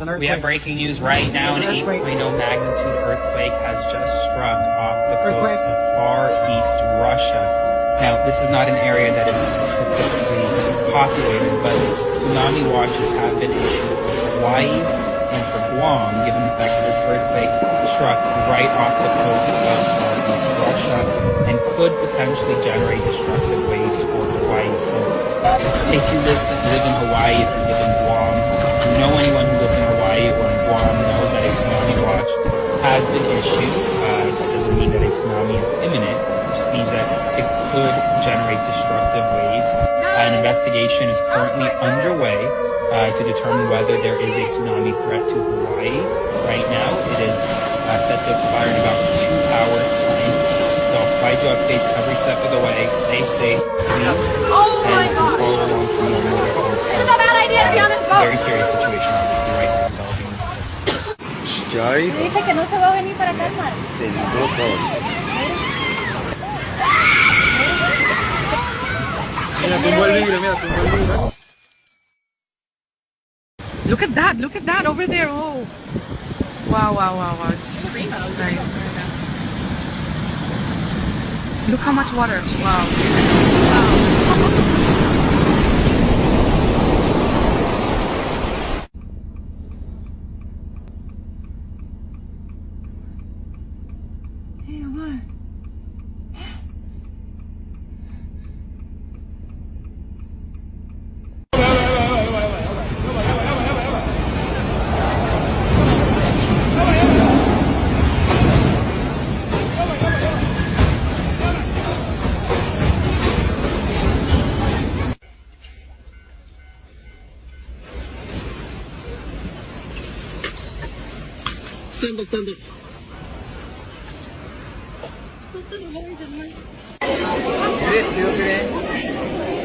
We have breaking news right now. An 8.0 magnitude earthquake has just struck off the coast of far east Russia. Now, this is not an area that is statistically populated, but tsunami watches have been issued for Hawaii and for Guam, given the fact that this earthquake struck right off the coast of far east Russia and could potentially generate destructive waves for Hawaii. So, if you live in Hawaii, if you live in Guam, you know anyone who lives in Hawaii or in Guam knows that a tsunami watch has been issued. That doesn't mean that a tsunami is imminent. It just means that it could generate destructive waves. An investigation is currently underway to determine whether there is a tsunami threat to Hawaii. Right now, it is set to expire in about 2 hours' time. So I'll provide you updates every step of the way. Stay safe, please. Oh my God! Follow along for more notifications. This is a bad idea to be on this boat. Very serious situation, obviously, right now developing in the Pacific. Ya ahí Dice que no se va a venir para acá, hermano. te digo todo. Mira, tumbó el vidrio, mira, tumbó el vidrio. Look at that over there. Oh, wow. It's just insane. Look how much water. Wow. Stand up. Did it feel good?